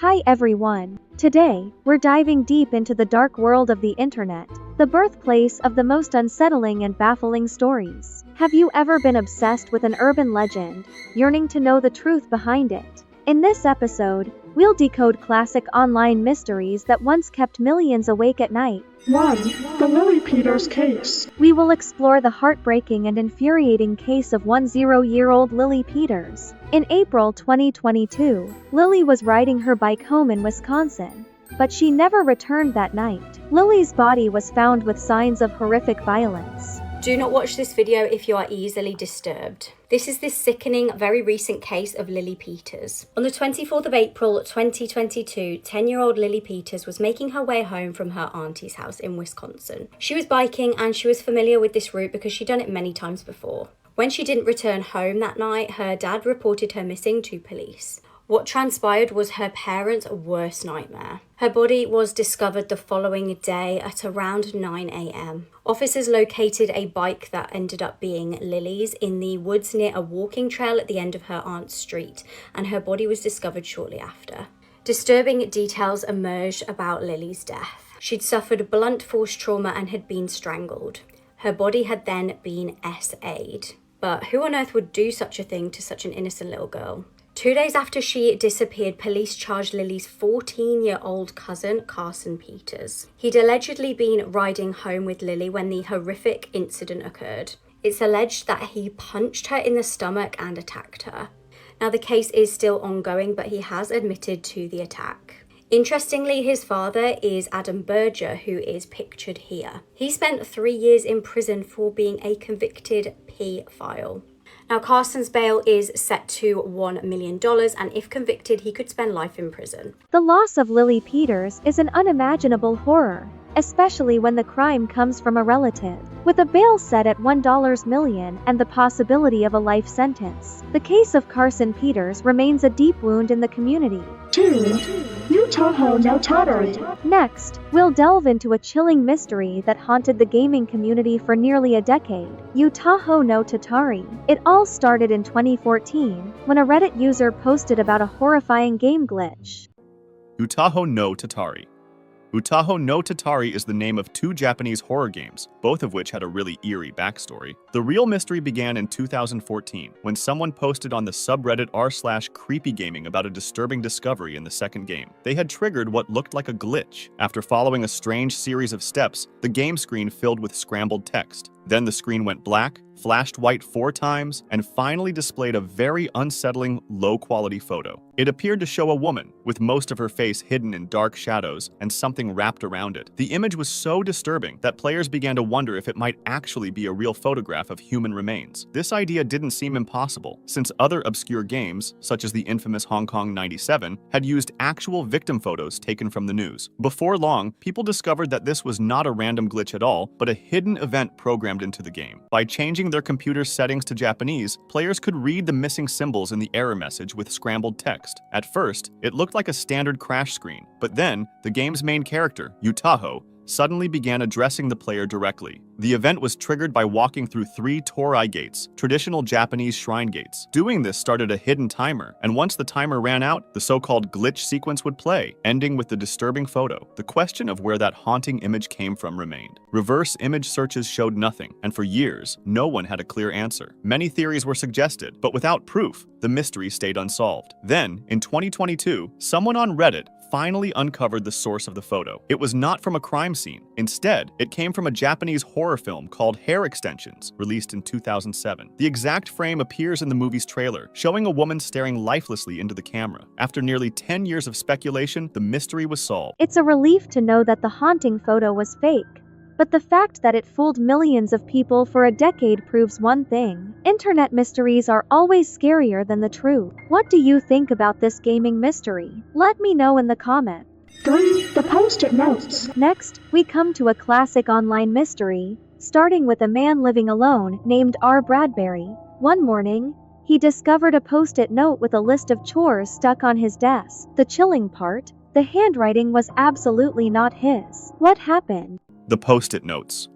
Hi everyone. Today, we're diving deep into the dark world of the internet, the birthplace of the most unsettling and baffling stories. Have you ever been obsessed with an urban legend, yearning to know the truth behind it? In this episode, we'll decode classic online mysteries that once kept millions awake at night. 1. The Lily Peters case. We will explore the heartbreaking and infuriating case of 10-year-old Lily Peters. In April 2022, Lily was riding her bike home in Wisconsin, but she never returned that night. Lily's body was found with signs of horrific violence. Do not watch this video if you are easily disturbed. This is this sickening, very recent case of Lily Peters. On the 24th of April 2022, 10-year-old Lily Peters was making her way home from her auntie's house in Wisconsin. She was biking and she was familiar with this route because she'd done it many times before. When she didn't return home that night, her dad reported her missing to police. What transpired was her parents' worst nightmare. Her body was discovered the following day at around 9 a.m. Officers located a bike that ended up being Lily's in the woods near a walking trail at the end of her aunt's street, and her body was discovered shortly after. Disturbing details emerged about Lily's death. She'd suffered blunt force trauma and had been strangled. Her body had then been SA'd. But who on earth would do such a thing to such an innocent little girl? 2 days after she disappeared, police charged Lily's 14-year-old cousin, Carson Peters. He'd allegedly been riding home with Lily when the horrific incident occurred. It's alleged that he punched her in the stomach and attacked her. Now, the case is still ongoing, but he has admitted to the attack. Interestingly, his father is Adam Berger, who is pictured here. He spent 3 years in prison for being a convicted paedophile. Now, Carson's bail is set to $1 million, and if convicted, he could spend life in prison. The loss of Lily Peters is an unimaginable horror, especially when the crime comes from a relative. With a bail set at $1 million and the possibility of a life sentence, the case of Carson Peters remains a deep wound in the community. 2. Utah no Tottery. Next, we'll delve into a chilling mystery that haunted the gaming community for nearly a decade: Utah no Tatari. It all started in 2014, when a Reddit user posted about a horrifying game glitch. Utaho no Tatari. Utaho no Tatari is the name of 2 Japanese horror games, both of which had a really eerie backstory. The real mystery began in 2014, when someone posted on the subreddit r/creepygaming about a disturbing discovery in the second game. They had triggered what looked like a glitch. After following a strange series of steps, the game screen filled with scrambled text. Then the screen went black, flashed white 4 times, and finally displayed a very unsettling, low-quality photo. It appeared to show a woman, with most of her face hidden in dark shadows and something wrapped around it. The image was so disturbing that players began to wonder if it might actually be a real photograph of human remains. This idea didn't seem impossible, since other obscure games, such as the infamous Hong Kong 97, had used actual victim photos taken from the news. Before long, people discovered that this was not a random glitch at all, but a hidden event programmed into the game. By changing their computer settings to Japanese, players could read the missing symbols in the error message with scrambled text. At first, it looked like a standard crash screen, but then, the game's main character, Utaho, suddenly began addressing the player directly. The event was triggered by walking through 3 torii gates, traditional Japanese shrine gates. Doing this started a hidden timer, and once the timer ran out, the so-called glitch sequence would play, ending with the disturbing photo. The question of where that haunting image came from remained. Reverse image searches showed nothing, and for years, no one had a clear answer. Many theories were suggested, but without proof, the mystery stayed unsolved. Then, in 2022, someone on Reddit finally uncovered the source of the photo. It was not from a crime scene. Instead, it came from a Japanese horror film called Hair Extensions, released in 2007. The exact frame appears in the movie's trailer, showing a woman staring lifelessly into the camera. After nearly 10 years of speculation, the mystery was solved. It's a relief to know that the haunting photo was fake. But the fact that it fooled millions of people for a decade proves one thing: internet mysteries are always scarier than the truth. What do you think about this gaming mystery? Let me know in the comments. 3. The Post-it Notes. Next, we come to a classic online mystery, starting with a man living alone named R. Bradbury. One morning, he discovered a post-it note with a list of chores stuck on his desk. The chilling part: the handwriting was absolutely not his. What happened? The Post-it Notes.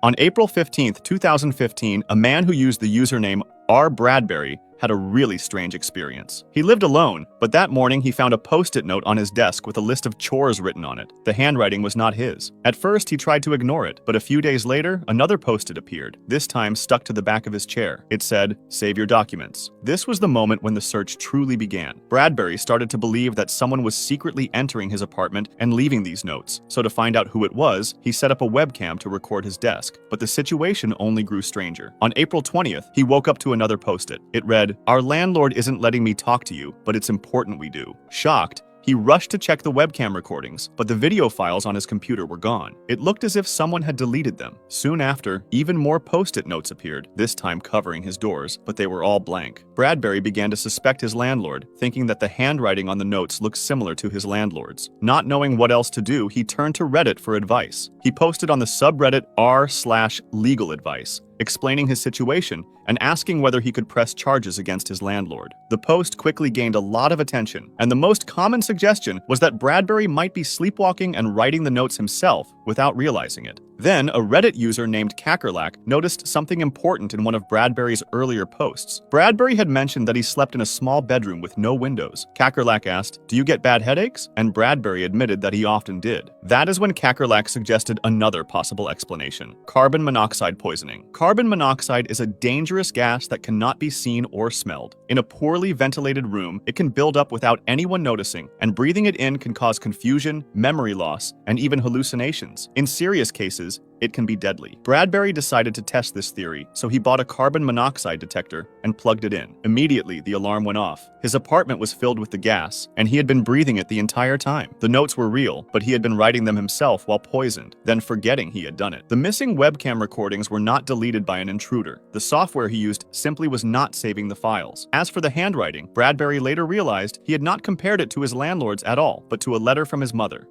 On April 15, 2015, a man who used the username R. Bradbury had a really strange experience. He lived alone, but that morning he found a post-it note on his desk with a list of chores written on it. The handwriting was not his. At first, he tried to ignore it, but a few days later, another post-it appeared, this time stuck to the back of his chair. It said, "Save your documents." This was the moment when the search truly began. Bradbury started to believe that someone was secretly entering his apartment and leaving these notes, so to find out who it was, he set up a webcam to record his desk. But the situation only grew stranger. On April 20th, he woke up to another post-it. It read, "Our landlord isn't letting me talk to you, but it's important we do." Shocked, he rushed to check the webcam recordings, but the video files on his computer were gone. It looked as if someone had deleted them. Soon after, even more post-it notes appeared, this time covering his doors, but they were all blank. Bradbury began to suspect his landlord, thinking that the handwriting on the notes looked similar to his landlord's. Not knowing what else to do, he turned to Reddit for advice. He posted on the subreddit r/legal advice, explaining his situation and asking whether he could press charges against his landlord. The post quickly gained a lot of attention, and the most common suggestion was that Bradbury might be sleepwalking and writing the notes himself without realizing it. Then, a Reddit user named Kakerlak noticed something important in one of Bradbury's earlier posts. Bradbury had mentioned that he slept in a small bedroom with no windows. Kakerlak asked, "Do you get bad headaches?" And Bradbury admitted that he often did. That is when Kakerlak suggested another possible explanation: carbon monoxide poisoning. Carbon monoxide is a dangerous gas that cannot be seen or smelled. In a poorly ventilated room, it can build up without anyone noticing, and breathing it in can cause confusion, memory loss, and even hallucinations. In serious cases, it can be deadly. Bradbury decided to test this theory, so he bought a carbon monoxide detector and plugged it in. Immediately, the alarm went off. His apartment was filled with the gas, and he had been breathing it the entire time. The notes were real, but he had been writing them himself while poisoned, then forgetting he had done it. The missing webcam recordings were not deleted by an intruder. The software he used simply was not saving the files. As for the handwriting, Bradbury later realized he had not compared it to his landlord's at all, but to a letter from his mother.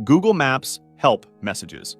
Google Maps help messages.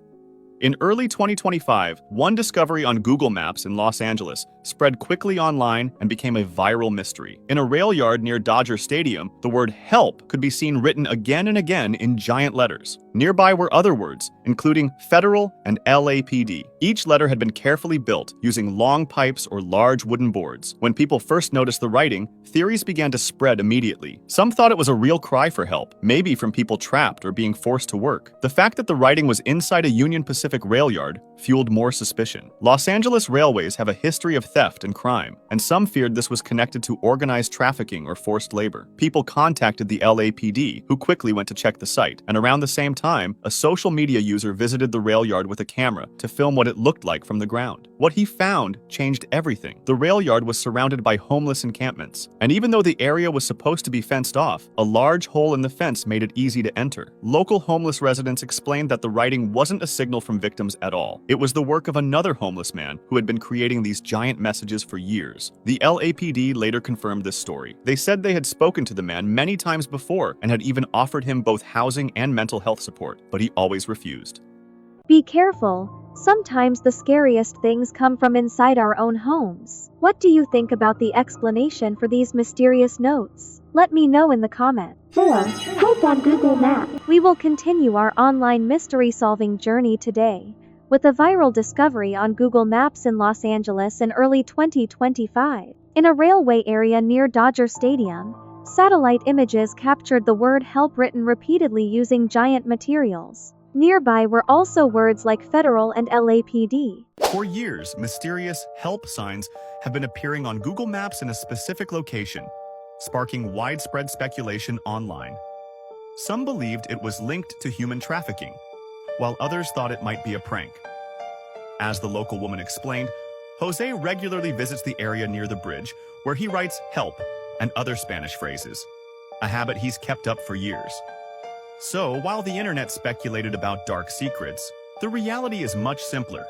In early 2025, one discovery on Google Maps in Los Angeles spread quickly online and became a viral mystery. In a rail yard near Dodger Stadium, the word "help" could be seen written again and again in giant letters. Nearby were other words, including federal and LAPD. Each letter had been carefully built using long pipes or large wooden boards. When people first noticed the writing, theories began to spread immediately. Some thought it was a real cry for help, maybe from people trapped or being forced to work. The fact that the writing was inside a Union Pacific rail yard fueled more suspicion. Los Angeles railways have a history of theft and crime, and some feared this was connected to organized trafficking or forced labor. People contacted the LAPD, who quickly went to check the site, and around the same time, a social media user visited the rail yard with a camera to film what it looked like from the ground. What he found changed everything. The rail yard was surrounded by homeless encampments, and even though the area was supposed to be fenced off, a large hole in the fence made it easy to enter. Local homeless residents explained that the writing wasn't a signal from victims at all. It was the work of another homeless man who had been creating these giant messages for years. The LAPD later confirmed this story. They said they had spoken to the man many times before and had even offered him both housing and mental health support, but he always refused. Be careful. Sometimes the scariest things come from inside our own homes. What do you think about the explanation for these mysterious notes? Let me know in the comments. 4. Help on Google Maps. We will continue our online mystery-solving journey today with a viral discovery on Google Maps in Los Angeles in early 2025. In a railway area near Dodger Stadium, satellite images captured the word "help" written repeatedly using giant materials. Nearby were also words like federal and LAPD. For years, mysterious help signs have been appearing on Google Maps in a specific location, sparking widespread speculation online. Some believed it was linked to human trafficking, while others thought it might be a prank. As the local woman explained, Jose regularly visits the area near the bridge, where he writes "help" and other Spanish phrases, a habit he's kept up for years. So, while the internet speculated about dark secrets, the reality is much simpler.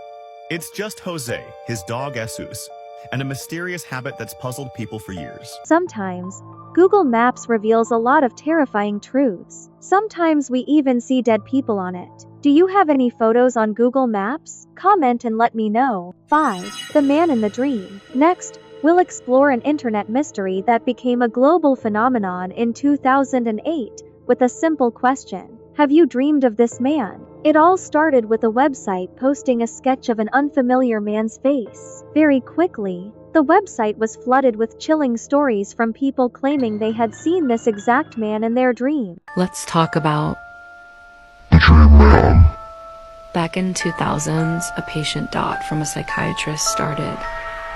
It's just Jose, his dog Jesus, and a mysterious habit that's puzzled people for years. Sometimes, Google Maps reveals a lot of terrifying truths. Sometimes we even see dead people on it. Do you have any photos on Google Maps? Comment and let me know. 5. The Man in the Dream. Next, we'll explore an internet mystery that became a global phenomenon in 2008 with a simple question. Have you dreamed of this man? It all started with a website posting a sketch of an unfamiliar man's face. Very quickly, The website was flooded with chilling stories from people claiming they had seen this exact man in their dream. Let's talk about back in 2000s, a patient Dot from a psychiatrist started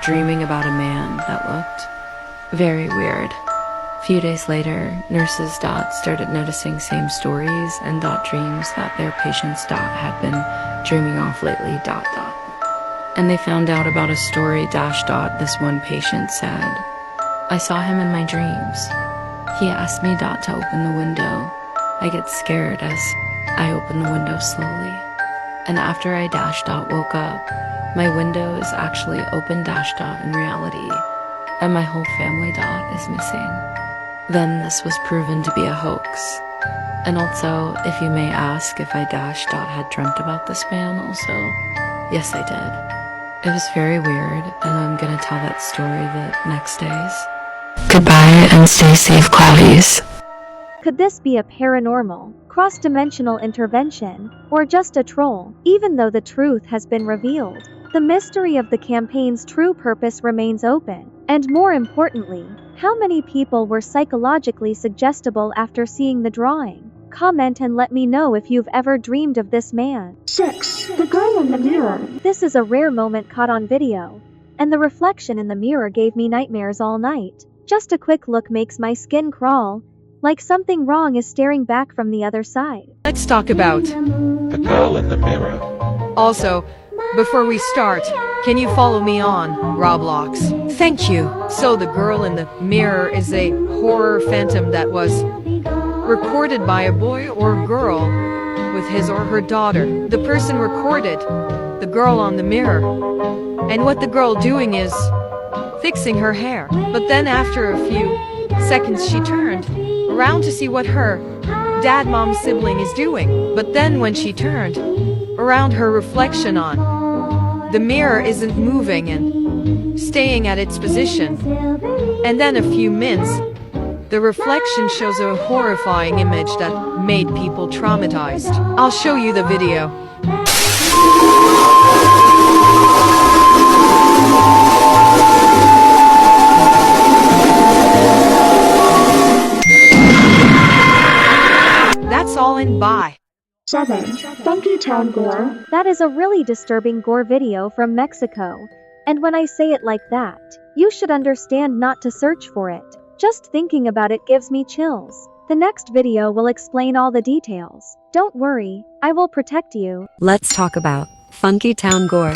dreaming about a man that looked very weird. A few days later, nurses Dot started noticing same stories and Dot dreams that their patients Dot had been dreaming off lately ... And they found out about a story dash dot this one patient said, "I saw him in my dreams. He asked me Dot to open the window. I get scared as I open the window slowly. And after I dash dot woke up, my window is actually open dash dot in reality, and my whole family Dot is missing." Then this was proven to be a hoax. And also, if you may ask if I dash dot had dreamt about this man also, yes I did. It was very weird, and I'm gonna tell that story the next days. Goodbye and stay safe, Cloudies. Could this be a paranormal, cross-dimensional intervention, or just a troll? Even though the truth has been revealed, the mystery of the campaign's true purpose remains open. And more importantly, how many people were psychologically suggestible after seeing the drawing? Comment and let me know if you've ever dreamed of this man. 6. The girl in the mirror. This is a rare moment caught on video, and the reflection in the mirror gave me nightmares all night. Just a quick look makes my skin crawl, like something wrong is staring back from the other side. Let's talk about the girl in the mirror. also, before we start, can you follow me on Roblox? Thank you. So the girl in the mirror is a horror phantom that was recorded by a boy or girl with his or her daughter. The person recorded the girl on the mirror, and what the girl doing is fixing her hair. But then after a few seconds she turned around to see what her dad-mom sibling is doing. But then when she turned around, her reflection on the mirror isn't moving and staying at its position. And then a few minutes, the reflection shows a horrifying image that made people traumatized. I'll show you the video. That's all, and bye. 7. Funky Town Gore. That is a really disturbing gore video from Mexico, and when I say it like that, you should understand not to search for it. Just thinking about it gives me chills. The next video will explain all the details. Don't worry, I will protect you. Let's talk about Funky Town Gore.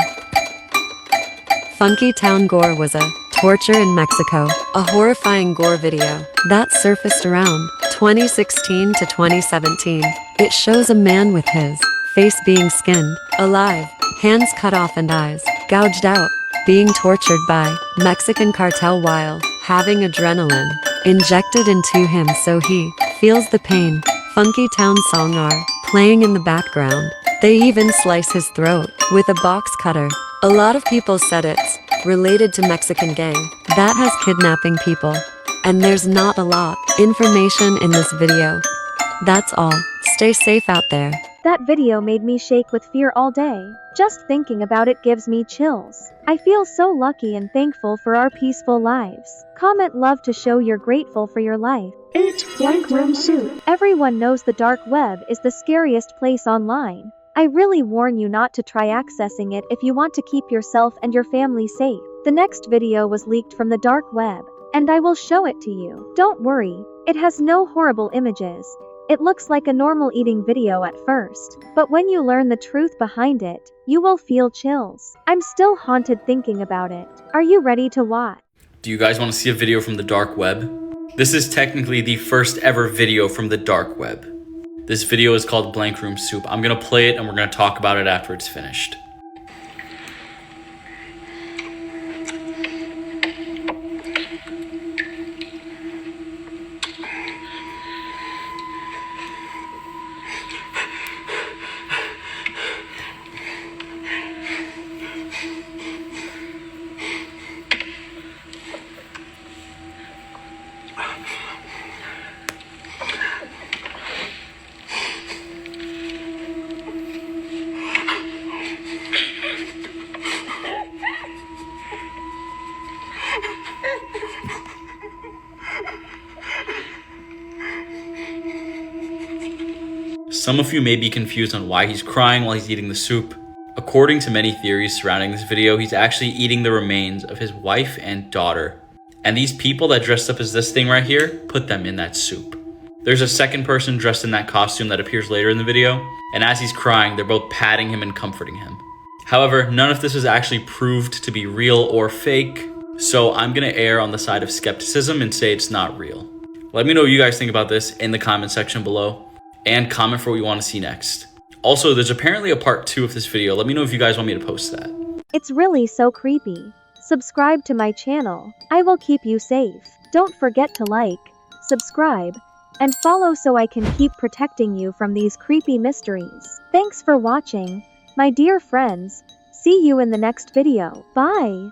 Funky Town Gore was a torture in Mexico, a horrifying gore video that surfaced around 2016 to 2017. It shows a man with his face being skinned, alive, hands cut off and eyes gouged out, being tortured by Mexican cartel while having adrenaline injected into him so he feels the pain. Funky Town song are playing in the background. They even slice his throat with a box cutter. A lot of people said it's related to Mexican gang that has kidnapping people. And there's not a lot information in this video. That's all. Stay safe out there. That video made me shake with fear all day. Just thinking about it gives me chills. I feel so lucky and thankful for our peaceful lives. Comment love to show you're grateful for your life. 8. Blank Room Soup. Everyone knows the dark web is the scariest place online. I really warn you not to try accessing it if you want to keep yourself and your family safe. The next video was leaked from the dark web, and I will show it to you. Don't worry, it has no horrible images. It looks like a normal eating video at first, but when you learn the truth behind it, you will feel chills. I'm still haunted thinking about it. Are you ready to watch? Do you guys want to see a video from the dark web? This is technically the first ever video from the dark web. This video is called Blank Room Soup. I'm gonna play it and we're gonna talk about it after it's finished. Some of you may be confused on why he's crying while he's eating the soup. According to many theories surrounding this video, he's actually eating the remains of his wife and daughter. And these people that dressed up as this thing right here, put them in that soup. There's a second person dressed in that costume that appears later in the video, and as he's crying, they're both patting him and comforting him. However, none of this is actually proved to be real or fake, so I'm gonna err on the side of skepticism and say it's not real. Let me know what you guys think about this in the comment section below, and comment for what you want to see next. Also, there's apparently a part 2 of this video. Let me know if you guys want me to post that. It's really so creepy. Subscribe to my channel. I will keep you safe. Don't forget to like, subscribe, and follow so I can keep protecting you from these creepy mysteries. Thanks for watching, my dear friends. See you in the next video. Bye.